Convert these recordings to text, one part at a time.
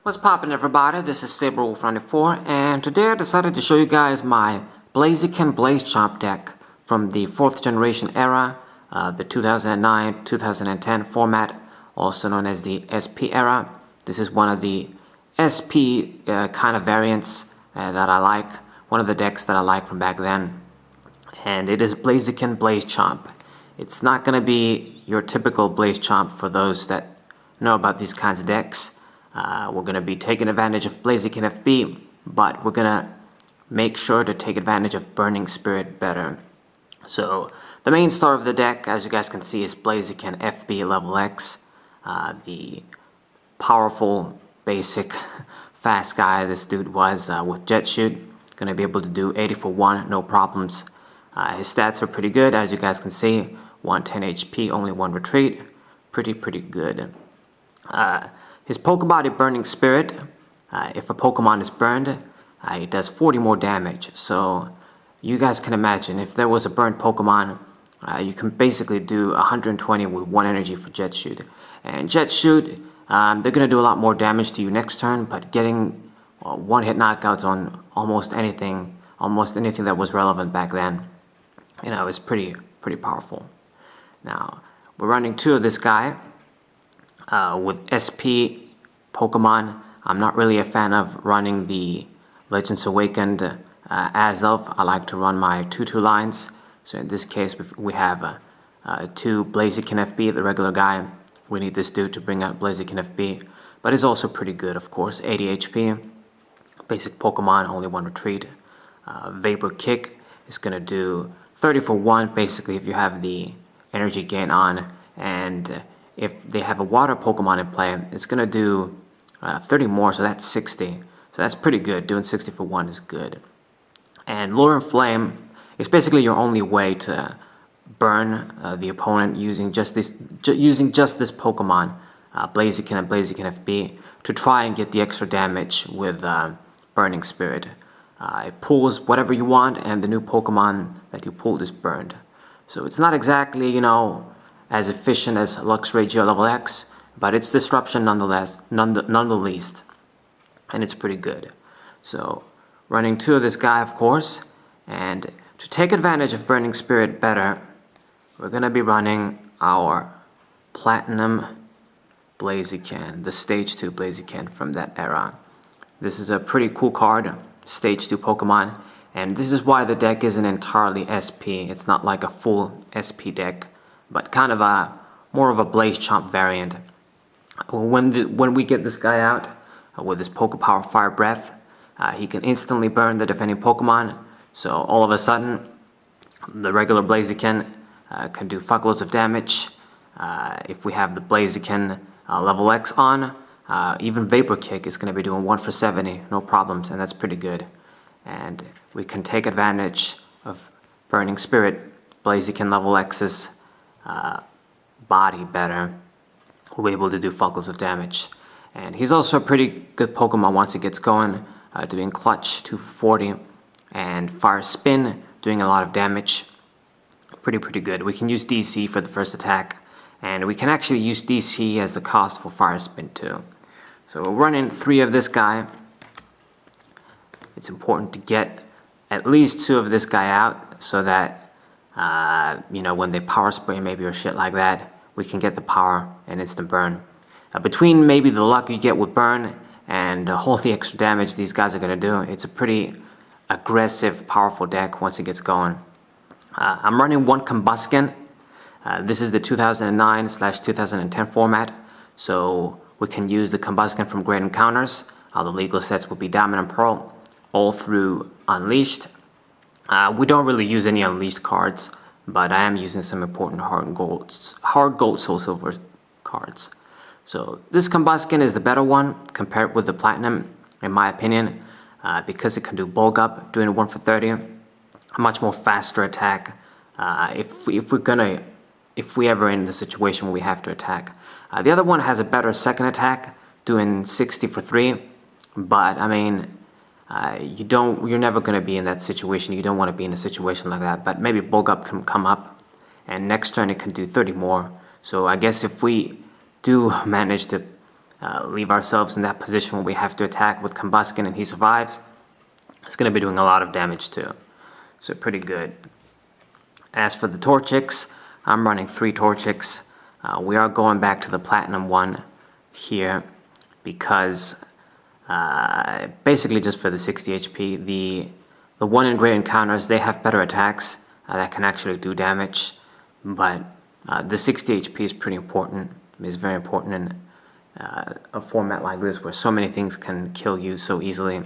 What's poppin', everybody? This is SaberWolf94, and today I decided to show you guys my Blaziken Blazechomp deck from the 4th generation era, the 2009-2010 format, also known as the SP era. This is one of the SP kind of variants that I like, one of the decks that I like from back then, and it is Blaziken Blazechomp. It's not going to be your typical Blazechomp for those that know about these kinds of decks. We're going to be taking advantage of Blaziken FB, but we're going to make sure to take advantage of Burning Spirit better. So the main star of the deck, as you guys can see, is Blaziken FB level X, the powerful, basic, fast guy this dude was with Jet Shoot. Going to be able to do 80 for 1, no problems. His stats are pretty good, as you guys can see. 110 HP, only 1 retreat. Pretty good. His Pokebody Burning Spirit, if a Pokemon is burned, it does 40 more damage. So you guys can imagine, if there was a burned Pokemon, you can basically do 120 with 1 energy for Jet Shoot. And Jet Shoot, they're going to do a lot more damage to you next turn, but getting one-hit knockouts on almost anything that was relevant back then, you know, is pretty powerful. Now, we're running 2 of this guy. With SP Pokemon, I'm not really a fan of running the Legends Awakened as of. I like to run my 2-2 lines. So in this case, we have 2 Blaziken FB, the regular guy. We need this dude to bring out Blaziken FB. But he's also pretty good, of course. 80 HP. Basic Pokemon, only 1 retreat. Vapor Kick is going to do 30 for 1, basically, if you have the energy gain on. And if they have a water Pokemon in play, it's going to do 30 more, so that's 60. So that's pretty good. Doing 60 for 1 is good. And Lure and Flame is basically your only way to burn the opponent using just this Pokemon, Blaziken and Blaziken FB, to try and get the extra damage with Burning Spirit. It pulls whatever you want, and the new Pokemon that you pulled is burned. So it's not exactly, you know, as efficient as Luxradio level X, but it's disruption none the least, and it's pretty good. So running 2 of this guy, of course, and to take advantage of Burning Spirit better, we're going to be running our Platinum Blaziken, the Stage 2 Blaziken from that era. This is a pretty cool card, Stage 2 Pokemon, and this is why the deck isn't entirely SP. It's not like a full SP deck, but kind of more of a Blazechomp variant. When we get this guy out with his Pokepower Fire Breath, he can instantly burn the defending Pokemon. So all of a sudden, the regular Blaziken can do fuckloads of damage. If we have the Blaziken level X on, even Vapor Kick is going to be doing 1 for 70, no problems, and that's pretty good. And we can take advantage of Burning Spirit, Blaziken level X's body better. We'll be able to do fuckloads of damage. And he's also a pretty good Pokemon once it gets going, doing Clutch 240 and Fire Spin, doing a lot of damage. Pretty good. We can use DC for the first attack, and we can actually use DC as the cost for Fire Spin too. So we're running 3 of this guy. It's important to get at least 2 of this guy out so that you know, when they power spray maybe or shit like that, we can get the power and instant burn. Between maybe the luck you get with burn and all the extra damage these guys are going to do, it's a pretty aggressive, powerful deck once it gets going. I'm running 1 Combusken. This is the 2009/2010 format, so we can use the Combusken from Great Encounters. The legal sets will be Diamond and Pearl, all through Unleashed. We don't really use any Unleashed cards, but I am using some important Hard Gold, Soul Silver cards. So this Combusken is the better one compared with the Platinum, in my opinion, because it can do Bulk Up, doing 1 for 30, a much more faster attack. If we ever in the situation where we have to attack. The other one has a better second attack, doing 60 for 3, but I mean, you're never going to be in that situation. You don't want to be in a situation like that, but maybe Bulk Up can come up, and next turn it can do 30 more. So I guess if we do manage to leave ourselves in that position where we have to attack with Combuskin and he survives, it's going to be doing a lot of damage too. So pretty good. As for the Torchics, I'm running 3 Torchics. We are going back to the Platinum one here because basically just for the 60 HP. The 1 in Great Encounters, they have better attacks that can actually do damage, but the 60 HP is pretty important. It's very important in a format like this where so many things can kill you so easily.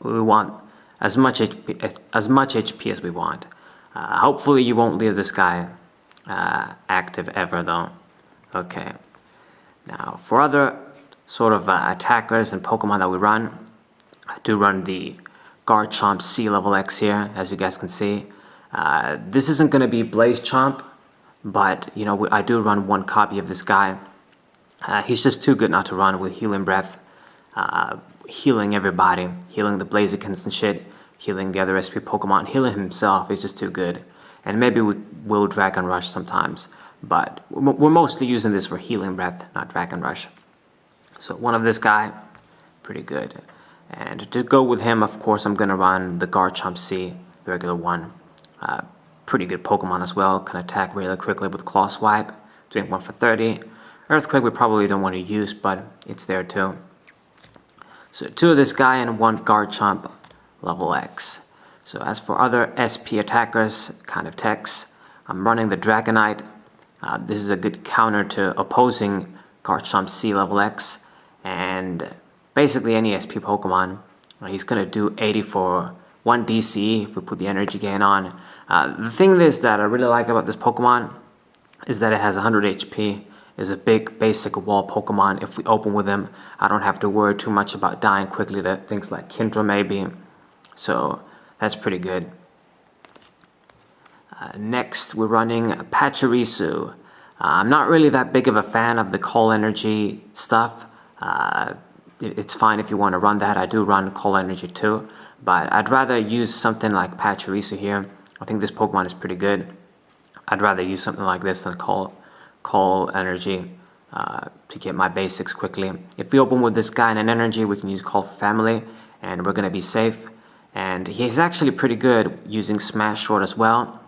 We want as much HP as we want. Hopefully you won't leave this guy active ever though. Okay. Now for other sort of attackers and Pokemon that we run, I do run the Garchomp C level X here, as you guys can see. This isn't going to be Blazechomp, but you know, I do run 1 copy of this guy. He's just too good not to run with Healing Breath, healing everybody, healing the Blazikens and shit, healing the other SP Pokemon, healing himself is just too good. And maybe we will Dragon Rush sometimes, but we're mostly using this for Healing Breath, not Dragon Rush. So one of this guy, pretty good. And to go with him, of course, I'm going to run the Garchomp C, the regular one. Pretty good Pokemon as well, can attack really quickly with Claw Swipe, doing 1 for 30. Earthquake we probably don't want to use, but it's there too. So 2 of this guy and 1 Garchomp level X. So as for other SP attackers, kind of techs, I'm running the Dragonite. This is a good counter to opposing Garchomp C level X, and basically any SP Pokemon. He's going to do 80 for 1 DC if we put the energy gain on. The thing is that I really like about this Pokemon is that it has 100 HP. Is a big basic wall Pokemon. If we open with him, I don't have to worry too much about dying quickly to things like Kindra maybe. So that's pretty good. Next we're running Pachirisu. I'm not really that big of a fan of the Call Energy stuff. It's fine if you want to run that. I do run Call Energy too, but I'd rather use something like Pachirisu here. I think this Pokemon is pretty good. I'd rather use something like this than Call Energy to get my basics quickly. If we open with this guy and an energy, we can use Call for Family and we're going to be safe. And he's actually pretty good using Smash Sword as well.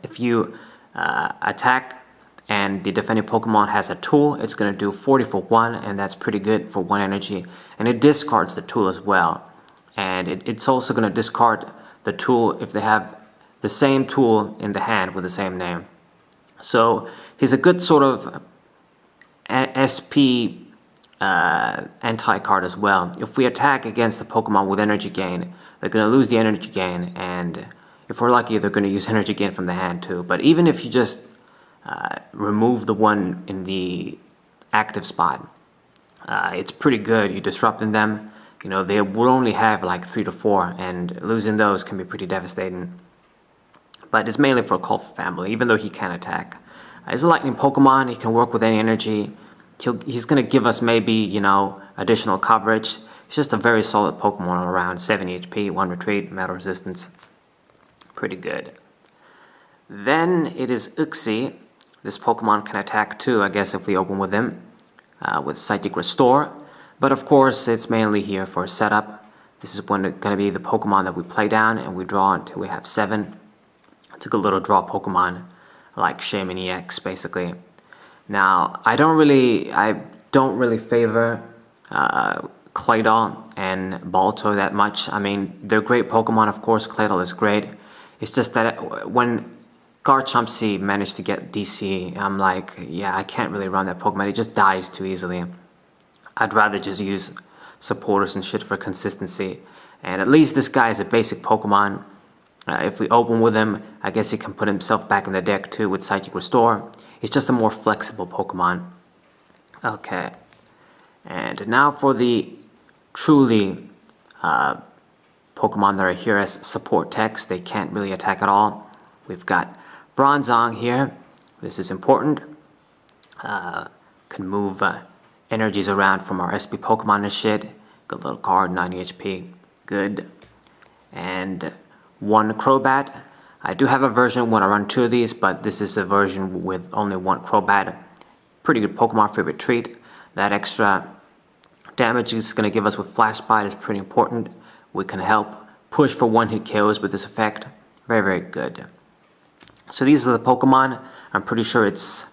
If you attack and the defending Pokemon has a tool, it's going to do 40 for 1, and that's pretty good for 1 energy. And it discards the tool as well. And it's also going to discard the tool if they have the same tool in the hand with the same name. So he's a good sort of SP anti-card as well. If we attack against the Pokemon with energy gain, they're going to lose the energy gain, and if we're lucky, they're going to use energy gain from the hand too. But even if you just remove the one in the active spot, it's pretty good. You're disrupting them. You know, they will only have like 3 to 4, and losing those can be pretty devastating. But it's mainly for Call for Family, even though he can attack. He's a lightning Pokemon. He can work with any energy. He's going to give us maybe, you know, additional coverage. He's just a very solid Pokemon all around. 70 HP, 1 retreat, metal resistance. Pretty good. Then it is Uxie. This Pokemon can attack too, I guess, if we open with him. With Psychic Restore. But of course, it's mainly here for setup. This is going to be the Pokemon that we play down and we draw until we have 7. I took a little draw Pokemon like Shaman EX basically. Now I don't really favor Claydol and Balto that much. I mean, they're great Pokemon, of course. Claydol is great. It's just that when Garchomp C managed to get DC, I'm like, yeah, I can't really run that Pokemon. It just dies too easily. I'd rather just use supporters and shit for consistency. And at least this guy is a basic Pokemon. If we open with him, I guess he can put himself back in the deck too with Psychic Restore. He's just a more flexible Pokemon. Okay. And now for the truly Pokemon that are here as support techs. They can't really attack at all. We've got Bronzong here. This is important. Can move energies around from our SP Pokemon and shit. Good little card, 90 HP. Good. And 1 Crobat. I do have a version when I run 2 of these, but this is a version with only 1 Crobat. Pretty good Pokemon for retreat. That extra damage it's going to give us with Flash Bite is pretty important. We can help push for one-hit KOs with this effect. Very, very good. So these are the Pokemon. I'm pretty sure it's,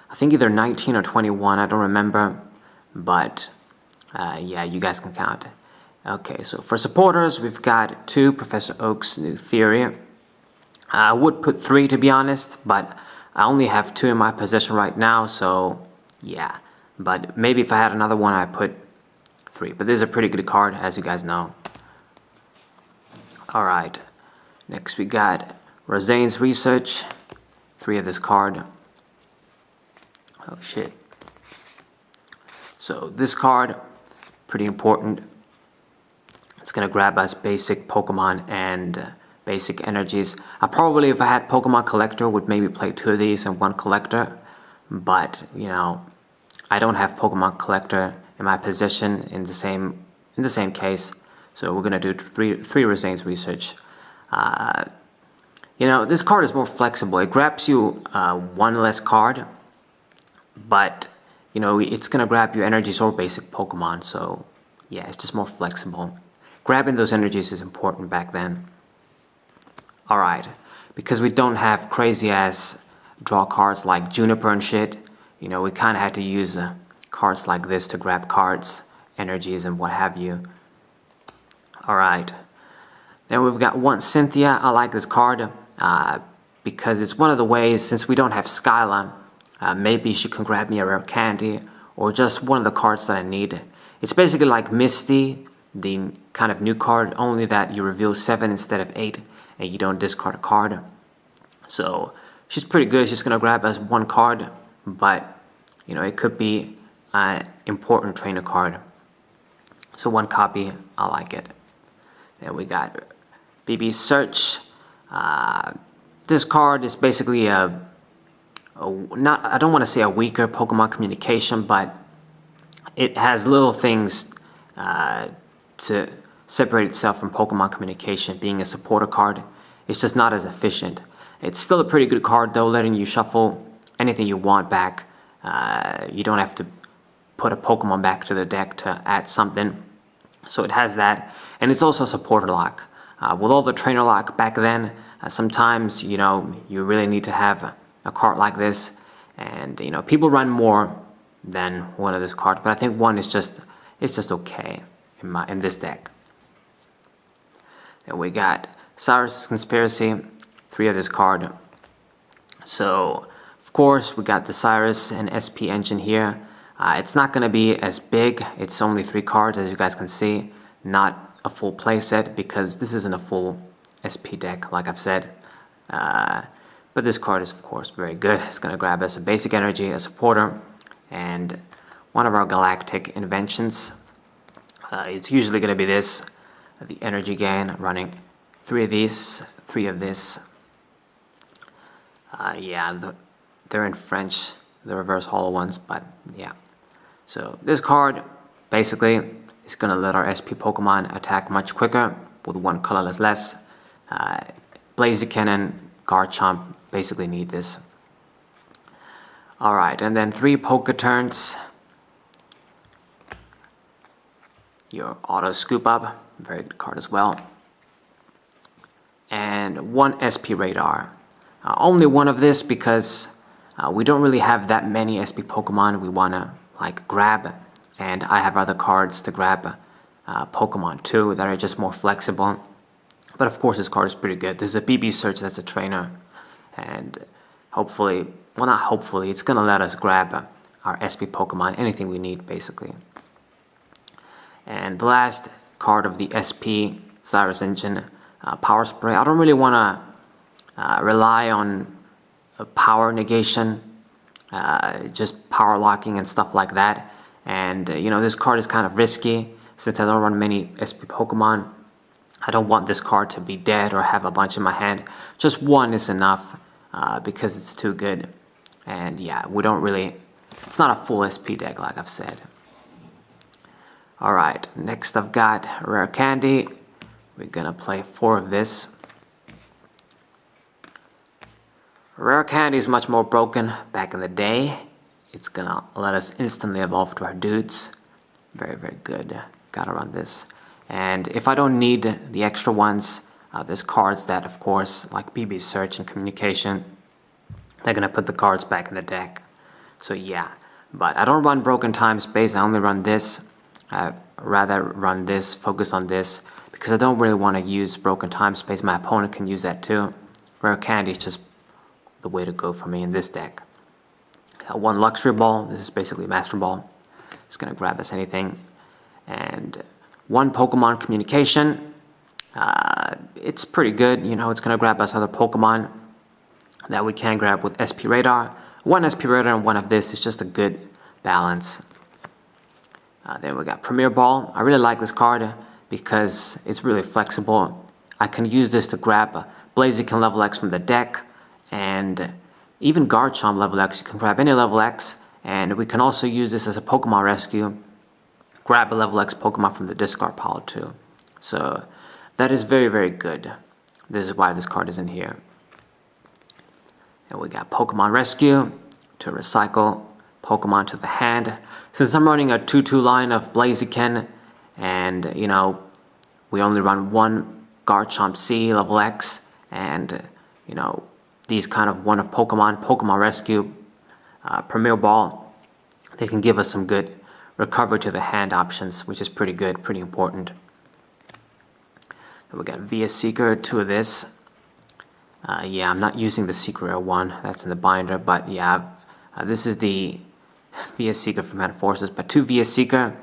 I think either 19 or 21, I don't remember. But yeah, you guys can count. Okay, so for supporters, we've got 2 Professor Oak's New Theory. I would put 3 to be honest, but I only have 2 in my possession right now, so yeah. But maybe if I had another one, I'd put 3. But this is a pretty good card, as you guys know. Alright, next we got Rosane's Research. 3 of this card. Oh shit. So this card, pretty important. It's gonna grab us basic Pokemon and basic energies. I probably, if I had Pokemon Collector, would maybe play 2 of these and 1 Collector. But, you know, I don't have Pokemon Collector in my possession in the same case. So we're gonna do 3 Rosane's Research. You know, this card is more flexible. It grabs you 1 less card, but you know, it's gonna grab your energies or basic Pokemon. So yeah, it's just more flexible. Grabbing those energies is important back then. Alright, because we don't have crazy ass draw cards like Juniper and shit, you know, we kinda had to use cards like this to grab cards, energies and what have you. Alright, then we've got 1 Cynthia. I like this card because it's one of the ways, since we don't have Skyla, maybe she can grab me a rare candy or just one of the cards that I need. It's basically like Misty, the kind of new card, only that you reveal 7 instead of 8 and you don't discard a card. So she's pretty good. She's gonna grab us 1 card, but you know, it could be an important trainer card. So 1 copy, I like it. Then we got BB Search. This card is basically I don't want to say a weaker Pokemon communication, but it has little things to separate itself from Pokemon communication. Being a supporter card, it's just not as efficient. It's still a pretty good card though, letting you shuffle anything you want back. You don't have to put a Pokemon back to the deck to add something. So it has that, and it's also a supporter lock. With all the trainer lock back then, sometimes, you know, you really need to have a card like this, and you know, people run more than 1 of this card, but I think 1 is just, it's just okay in this deck. Then we got Cyrus Conspiracy, 3 of this card. So of course we got the Cyrus and SP engine here. It's not going to be as big. It's only 3 cards, as you guys can see, not a full playset because this isn't a full SP deck, like I've said. But this card is, of course, very good. It's going to grab us a basic energy, a supporter, and 1 of our galactic inventions. It's usually going to be this, the energy gain, running 3 of these, 3 of this. Yeah, they're in French, the reverse holo ones, but yeah. So this card basically is going to let our SP Pokemon attack much quicker with 1 colorless less. Blaziken and Garchomp basically need this. Alright, and then 3 Poke Turns. Your Auto Scoop Up, very good card as well. And 1 SP Radar. Only 1 of this because we don't really have that many SP Pokemon we want to like grab, and I have other cards to grab Pokemon too that are just more flexible. But of course this card is pretty good. This is a BB Search that's a trainer, and hopefully, well not hopefully, it's gonna let us grab our SP Pokemon, anything we need basically. And the last card of the SP Cyrus engine, Power Spray. I don't really want to rely on power negation, just power locking and stuff like that. And you know, this card is kind of risky since I don't run many SP Pokemon. I don't want this card to be dead or have a bunch in my hand. Just 1 is enough because it's too good. And yeah, we don't really, it's not a full SP deck like I've said. Alright, next I've got Rare Candy. We're gonna play 4 of this. Rare Candy is much more broken back in the day. it's gonna let us instantly evolve to our dudes. Very, very good. Gotta run this. And if I don't need the extra ones, there's cards that, of course, like BB Search and Communication, they're gonna put the cards back in the deck. So yeah, but I don't run Broken Time Space, I only run this. I rather run this, focus on this, because I don't really want to use Broken Time Space. My opponent can use that too. Rare Candy is just the way to go for me in this deck. One Luxury Ball, this is basically Master Ball. It's gonna grab us anything. And one Pokemon Communication. It's pretty good, you know, it's gonna grab us other Pokemon that we can grab with SP Radar. One SP Radar and one of this is just a good balance. Then we got Premier Ball. I really like this card because it's really flexible. I can use this to grab Blaziken level X from the deck, and even Garchomp level X. You can grab any level X, and we can also use this as a Pokemon rescue. Grab a level X Pokemon from the discard pile too. So that is very, very good. This is why this card is in here. And we got Pokemon Rescue to recycle Pokemon to the hand. Since I'm running a 2-2 line of Blaziken, and you know, we only run one Garchomp C level X, and you know, these kind of one of Pokemon Rescue, Premier Ball, they can give us some good recovery to the hand options, which is pretty good, pretty important. Then we got VS Seeker, 2 of this. Yeah, I'm not using the Secret Rare one, that's in the binder, but yeah, this is the VS Seeker from Mana Forces, but 2 VS Seeker.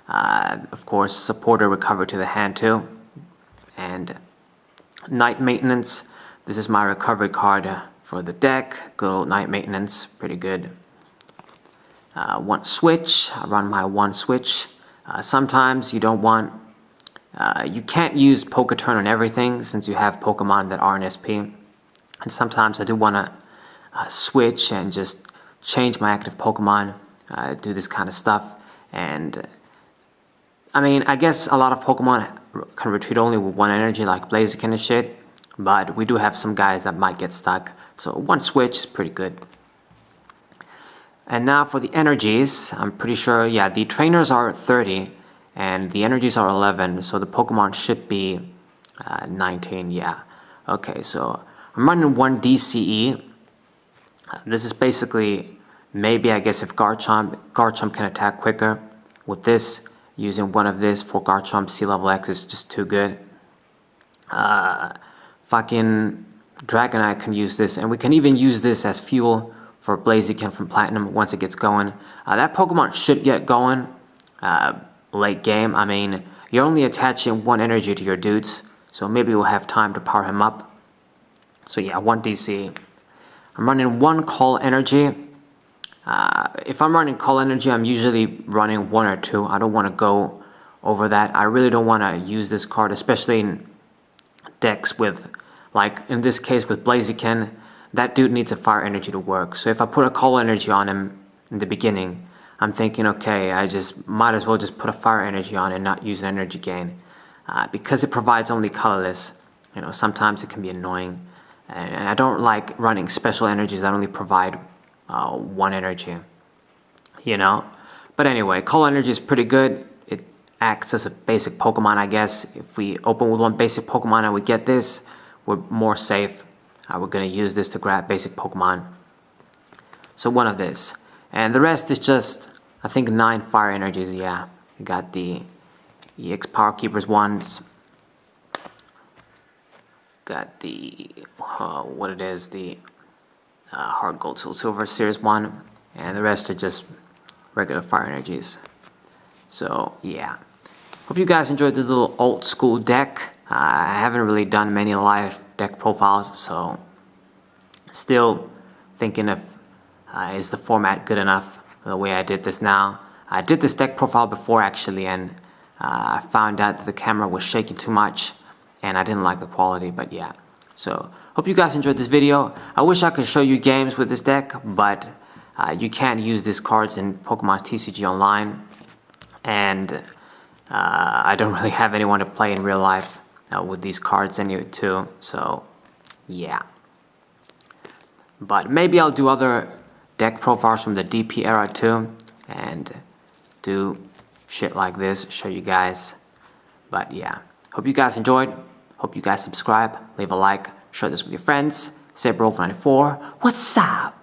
Of course, supporter recovery to the hand too. And Night Maintenance. This is my recovery card for the deck. Good old Night Maintenance, pretty good. One Switch. I run my one Switch. Sometimes you don't want, you can't use Poketurn on everything since you have Pokemon that are in SP. And sometimes I do want to switch and just change my active Pokemon, do this kind of stuff. And I mean, I guess a lot of Pokemon can retreat only with one energy, like Blaziken and shit, but we do have some guys that might get stuck, so one switch is pretty good. And now for the energies, I'm pretty sure, yeah, the trainers are 30 and the energies are 11, so the Pokemon should be 19, yeah. Okay, so I'm running one DCE. This is basically, maybe I guess if Garchomp can attack quicker. With this, using one of this for Garchomp C level X is just too good. Fucking Dragonite can use this, and we can even use this as fuel for Blaziken from Platinum once it gets going. That Pokemon should get going late game. I mean, you're only attaching one energy to your dudes, so maybe we'll have time to power him up. So yeah, one DC. I'm running one Call Energy. If I'm running Call Energy, I'm usually running 1 or 2. I don't want to go over that. I really don't want to use this card, especially in decks with, like in this case with Blaziken, that dude needs a Fire Energy to work. So if I put a Call Energy on him in the beginning, I'm thinking, okay, I just might as well just put a Fire Energy on and not use an energy gain. Because it provides only colorless, you know, sometimes it can be annoying. And I don't like running special energies that only provide one energy, you know. But anyway, Call Energy is pretty good. It acts as a basic Pokemon, I guess. If we open with one basic Pokemon and we get this, we're more safe. We're going to use this to grab basic Pokemon. So one of this. And the rest is just, I think, 9 Fire Energies, yeah. We got the EX Power Keepers ones. Got the, what it is, the Hard Gold Soul Silver Series 1, and the rest are just regular Fire Energies. So yeah, hope you guys enjoyed this little old school deck. I haven't really done many live deck profiles, so still thinking if is the format good enough the way I did this now. I did this deck profile before actually, and I found out that the camera was shaking too much and I didn't like the quality, but yeah. So hope you guys enjoyed this video. I wish I could show you games with this deck, but you can't use these cards in Pokemon TCG Online, and I don't really have anyone to play in real life with these cards anyway too, so yeah. But maybe I'll do other deck profiles from the DP era too, and do shit like this, show you guys. But yeah, hope you guys enjoyed. Hope you guys subscribe, leave a like, share this with your friends. Sabro94, what's up?